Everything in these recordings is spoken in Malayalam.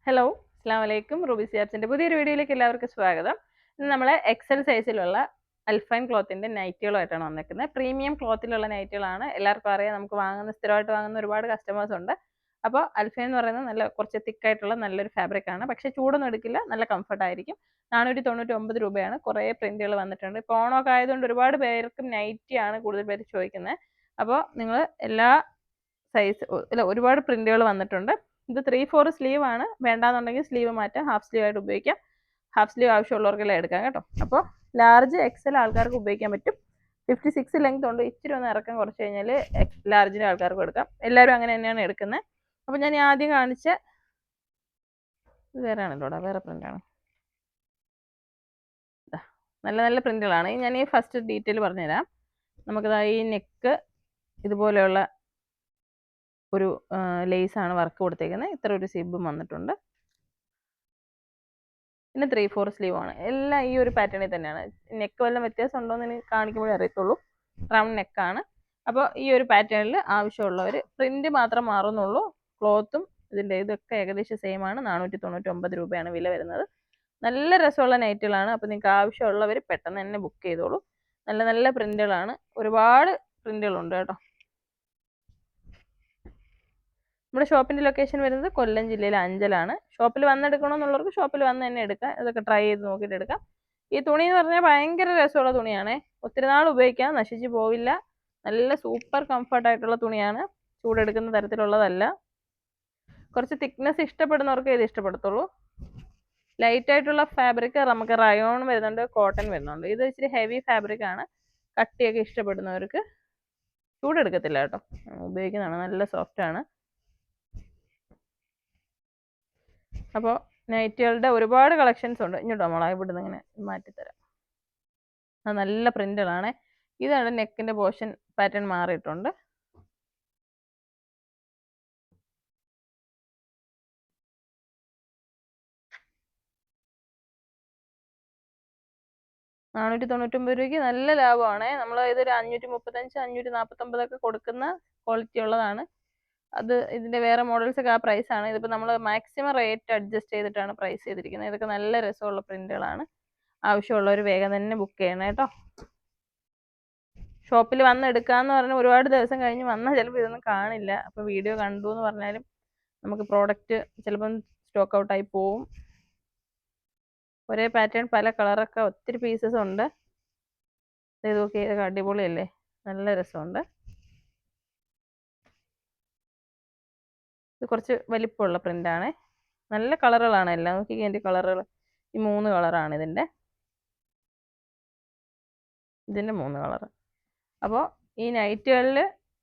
ഹലോ, അസ്സാം വലൈക്കും. റൂബി സിയാബ്സിന്റെ പുതിയൊരു വീഡിയോയിലേക്ക് എല്ലാവർക്കും സ്വാഗതം. ഇന്ന് നമ്മൾ എക്സൽ സൈസിലുള്ള അൽഫൈൻ ക്ലോത്തിന്റെ നൈറ്റുകളുമായിട്ടാണ് വന്നിരിക്കുന്നത്. പ്രീമിയം ക്ലോത്തിലുള്ള നൈറ്റുകളാണ്. എല്ലാവർക്കും അറിയാം, നമുക്ക് സ്ഥിരമായിട്ട് വാങ്ങുന്ന ഒരുപാട് കസ്റ്റമേഴ്സ് ഉണ്ട്. അപ്പോൾ അൽഫൈൻ എന്ന് പറയുന്നത് നല്ല കുറച്ച് തിക്കായിട്ടുള്ള നല്ലൊരു ഫാബ്രിക് ആണ്. പക്ഷേ ചൂടൊന്നും എടുക്കില്ല, നല്ല കംഫർട്ട് ആയിരിക്കും. 499 രൂപയാണ്. കുറേ പ്രിന്റുകൾ വന്നിട്ടുണ്ട്. ഇപ്പോൾ ഓണമൊക്കെ ആയതുകൊണ്ട് ഒരുപാട് പേർക്കും നൈറ്റിയാണ് കൂടുതൽ പേര് ചോദിക്കുന്നത്. അപ്പോൾ നിങ്ങൾ എല്ലാ സൈസ് ഒരുപാട് പ്രിന്റുകൾ വന്നിട്ടുണ്ട്. ഇത് 3/4 സ്ലീവ് ആണ്. വേണ്ടാന്നുണ്ടെങ്കിൽ സ്ലീവ് മാറ്റാം, ഹാഫ് സ്ലീവ് ആയിട്ട് ഉപയോഗിക്കാം. ഹാഫ് സ്ലീവ് ആവശ്യമുള്ളവർക്കെല്ലാം എടുക്കാം കേട്ടോ. അപ്പോൾ ലാർജ് എക്സൽ ആൾക്കാർക്ക് ഉപയോഗിക്കാൻ പറ്റും. 56 ലെങ്ത് ഉണ്ട്. ഇച്ചിരി ഒന്ന് ഇറക്കം കുറച്ച് കഴിഞ്ഞാൽ ലാർജിൻ്റെ ആൾക്കാർക്കും എടുക്കാം. എല്ലാവരും അങ്ങനെ തന്നെയാണ് എടുക്കുന്നത്. അപ്പോൾ ഞാൻ ആദ്യം കാണിച്ച ഇത് വേറെ ആണല്ലോടാ, വേറെ പ്രിൻ്റാണ്. നല്ല നല്ല പ്രിന്റുകളാണ്. ഞാൻ ഈ ഫസ്റ്റ് ഡീറ്റെയിൽ പറഞ്ഞുതരാം. നമുക്കിതാ ഈ നെക്ക് ഇതുപോലെയുള്ള ഒരു ലേസാണ് വർക്ക് കൊടുത്തേക്കുന്നത്. ഇത്ര ഒരു സിബും വന്നിട്ടുണ്ട്. പിന്നെ 3/4 സ്ലീവ് ആണ്. എല്ലാം ഈ ഒരു പാറ്റേണിൽ തന്നെയാണ്. നെക്ക് വല്ലതും വ്യത്യാസം ഉണ്ടോയെന്ന് എനിക്ക് കാണിക്കുമ്പോഴേ അറിയത്തുള്ളൂ. റൗണ്ട് നെക്കാണ്. അപ്പോൾ ഈ ഒരു പാറ്റേണിൽ ആവശ്യമുള്ളവർ, പ്രിന്റ് മാത്രം മാറുന്നുള്ളൂ. ക്ലോത്തും ഇതൊക്കെ ഏകദേശം സെയിം ആണ്. 499 രൂപയാണ് വില വരുന്നത്. നല്ല രസമുള്ള നൈറ്റുകളാണ്. അപ്പോൾ നിങ്ങൾക്ക് ആവശ്യമുള്ളവർ പെട്ടെന്ന് തന്നെ ബുക്ക് ചെയ്തോളൂ. നല്ല നല്ല പ്രിന്റുകളാണ്. ഒരുപാട് പ്രിന്റുകളുണ്ട് കേട്ടോ. നമ്മുടെ ഷോപ്പിന്റെ ലൊക്കേഷൻ വരുന്നത് കൊല്ലം ജില്ലയിലെ അഞ്ചലാണ്. ഷോപ്പിൽ വന്നെടുക്കണമെന്നുള്ളവർക്ക് ഷോപ്പിൽ വന്ന് തന്നെ എടുക്കാം. ഇതൊക്കെ ട്രൈ ചെയ്ത് നോക്കിയിട്ട് എടുക്കാം. ഈ തുണി എന്ന് പറഞ്ഞാൽ ഭയങ്കര രസമുള്ള തുണിയാണ്. ഒത്തിരി നാൾ ഉപയോഗിക്കാം, നശിച്ചു പോവില്ല. നല്ല സൂപ്പർ കംഫർട്ടായിട്ടുള്ള തുണിയാണ്. ചൂടെടുക്കുന്ന തരത്തിലുള്ളതല്ല. കുറച്ച് തിക്നെസ് ഇഷ്ടപ്പെടുന്നവർക്ക് ഇത് ഇഷ്ടപ്പെടത്തുള്ളൂ. ലൈറ്റ് ആയിട്ടുള്ള ഫാബ്രിക് നമുക്ക് റയോൺ വരുന്നുണ്ട്, കോട്ടൺ വരുന്നുണ്ട്. ഇത് ഇച്ചിരി ഹെവി ഫാബ്രിക് ആണ്. കട്ടിയൊക്കെ ഇഷ്ടപ്പെടുന്നവർക്ക് ചൂടെടുക്കത്തില്ല കേട്ടോ. ഉപയോഗിക്കുന്നതാണ്, നല്ല സോഫ്റ്റ് ആണ്. അപ്പോൾ നൈറ്റുകളുടെ ഒരുപാട് കളക്ഷൻസ് ഉണ്ട്. ഇങ്ങോട്ടോ മോളെ, ഇവിടുന്ന് ഇങ്ങനെ മാറ്റിത്തരാം. അത് നല്ല പ്രിന്റുകളാണ്. ഇതാണ് നെക്കിന്റെ പോർഷൻ, പാറ്റേൺ മാറിയിട്ടുണ്ട്. ₹499 നല്ല ലാഭമാണ്. നമ്മൾ ഇതൊരു 535, 549 ഒക്കെ കൊടുക്കുന്ന ക്വാളിറ്റി ഉള്ളതാണ്. അത് ഇതിന്റെ വേറെ മോഡൽസ് ഒക്കെ ആ പ്രൈസ് ആണ്. ഇതിപ്പോൾ നമ്മൾ മാക്സിമം റേറ്റ് അഡ്ജസ്റ്റ് ചെയ്തിട്ടാണ് പ്രൈസ് ചെയ്തിരിക്കുന്നത്. ഇതൊക്കെ നല്ല രസമുള്ള പ്രിന്റുകളാണ്. ആവശ്യമുള്ളവർ വേഗം തന്നെ ബുക്ക് ചെയ്യണം കേട്ടോ. ഷോപ്പിൽ വന്ന് എടുക്കാമെന്ന് പറഞ്ഞാൽ ഒരുപാട് ദിവസം കഴിഞ്ഞ് വന്നാൽ ചിലപ്പോൾ ഇതൊന്നും കാണില്ല. അപ്പോൾ വീഡിയോ കണ്ടു എന്ന് പറഞ്ഞാലും നമുക്ക് പ്രോഡക്റ്റ് ചിലപ്പം സ്റ്റോക്ക് ഔട്ടായി പോവും. ഒരേ പാറ്റേൺ പല കളറൊക്കെ ഒത്തിരി പീസസ് ഉണ്ട്. ഇത് നോക്കി, ഇതൊക്കെ അടിപൊളിയല്ലേ, നല്ല രസമുണ്ട്. ഇത് കുറച്ച് വലിപ്പമുള്ള പ്രിൻ്റാണ്. നല്ല കളറുകളാണ് എല്ലാം. നോക്കി എൻ്റെ കളറുകൾ, ഈ 3 കളറാണ് ഇതിൻ്റെ 3 കളർ. അപ്പോൾ ഈ നൈറ്റുകളിൽ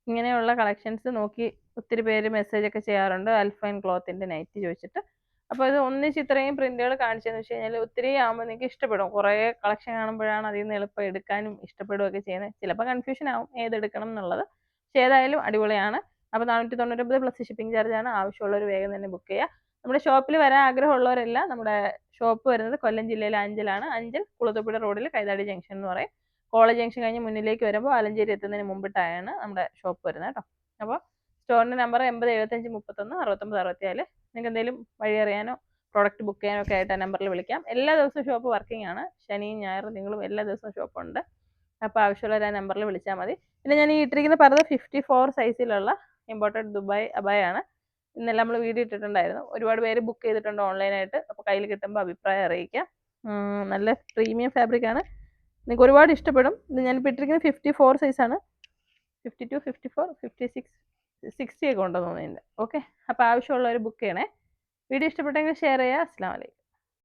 ഇങ്ങനെയുള്ള കളക്ഷൻസ് നോക്കി ഒത്തിരി പേര് മെസ്സേജൊക്കെ ചെയ്യാറുണ്ട്, അൽഫൈൻ ക്ലോത്തിൻ്റെ നൈറ്റ് ചോദിച്ചിട്ട്. അപ്പോൾ ഇത് ഒന്നിച്ച് ഇത്രയും പ്രിന്റുകൾ കാണിച്ചതെന്ന് വെച്ച് കഴിഞ്ഞാൽ ഒത്തിരി ആകുമ്പോൾ നിങ്ങൾക്ക് ഇഷ്ടപ്പെടും. കുറേ കളക്ഷൻ കാണുമ്പോഴാണ് അതിൽ നിന്ന് എളുപ്പം എടുക്കാനും ഇഷ്ടപ്പെടുകയൊക്കെ ചെയ്യുന്നത്. ചിലപ്പോൾ കൺഫ്യൂഷൻ ആവും ഏതെടുക്കണം എന്നുള്ളത്. പക്ഷേ ഏതായാലും അടിപൊളിയാണ്. അപ്പോൾ 499 പ്ലസ് ഷിപ്പിംഗ് ചാർജാണ്. ആവശ്യമുള്ളവർ വേഗം തന്നെ ബുക്ക് ചെയ്യുക. നമ്മുടെ ഷോപ്പിൽ വരാൻ ആഗ്രഹമുള്ളവരെല്ലാം, നമ്മുടെ ഷോപ്പ് വരുന്നത് കൊല്ലം ജില്ലയിലെ അഞ്ചലാണ്. അഞ്ചൽ കുളത്തൂപ്പുഴ റോഡിൽ കൈതാടി ജംഗ്ഷൻ എന്ന് പറയും. കോളേജ് ജംഗ്ഷൻ കഴിഞ്ഞ് മുന്നിലേക്ക് വരുമ്പോൾ ആലഞ്ചേരി എത്തുന്നതിന് മുമ്പിട്ടായാണ് നമ്മുടെ ഷോപ്പ് വരുന്നത് കേട്ടോ. അപ്പോൾ സ്റ്റോറിൻ്റെ നമ്പർ 8075316964. നിങ്ങൾക്ക് എന്തെങ്കിലും വഴി അറിയാനോ പ്രോഡക്റ്റ് ബുക്ക് ചെയ്യാനോ ഒക്കെ ആയിട്ട് ആ നമ്പറിൽ വിളിക്കാം. എല്ലാ ദിവസവും ഷോപ്പ് വർക്കിംഗ് ആണ്. ശനിയും ഞായറും നിങ്ങളും എല്ലാ ദിവസവും ഷോപ്പുണ്ട്. അപ്പോൾ ആവശ്യമുള്ളവർ ആ നമ്പറിൽ വിളിച്ചാൽ മതി. പിന്നെ ഞാൻ ഈ ഇട്ടിരിക്കുന്ന പർദ്ദ 54 സൈസിലുള്ള ഇമ്പോർട്ടഡ് ദുബായ് അബായാണ്. ഇന്നെല്ലാം നമ്മൾ വീഡിയോ ഇട്ടിട്ടുണ്ടായിരുന്നു. ഒരുപാട് പേര് ബുക്ക് ചെയ്തിട്ടുണ്ട് ഓൺലൈനായിട്ട്. അപ്പോൾ കയ്യിൽ കിട്ടുമ്പോൾ അഭിപ്രായം അറിയിക്കാം. നല്ല പ്രീമിയം ഫാബ്രിക് ആണ്. നിങ്ങൾക്ക് ഒരുപാട് ഇഷ്ടപ്പെടും. ഇത് ഞാനിപ്പോൾ ഇട്ടിരിക്കുന്നത് 54 സൈസാണ്. 52, 54, 56, 60 ഒക്കെ ഉണ്ടെന്ന് തോന്നുന്നുണ്ട്. ഓക്കെ, അപ്പോൾ ആവശ്യമുള്ളവർ ബുക്ക് ചെയ്യണേ. വീഡിയോ ഇഷ്ടപ്പെട്ടെങ്കിൽ ഷെയർ ചെയ്യുക. അസ്സലാമു അലൈക്കും.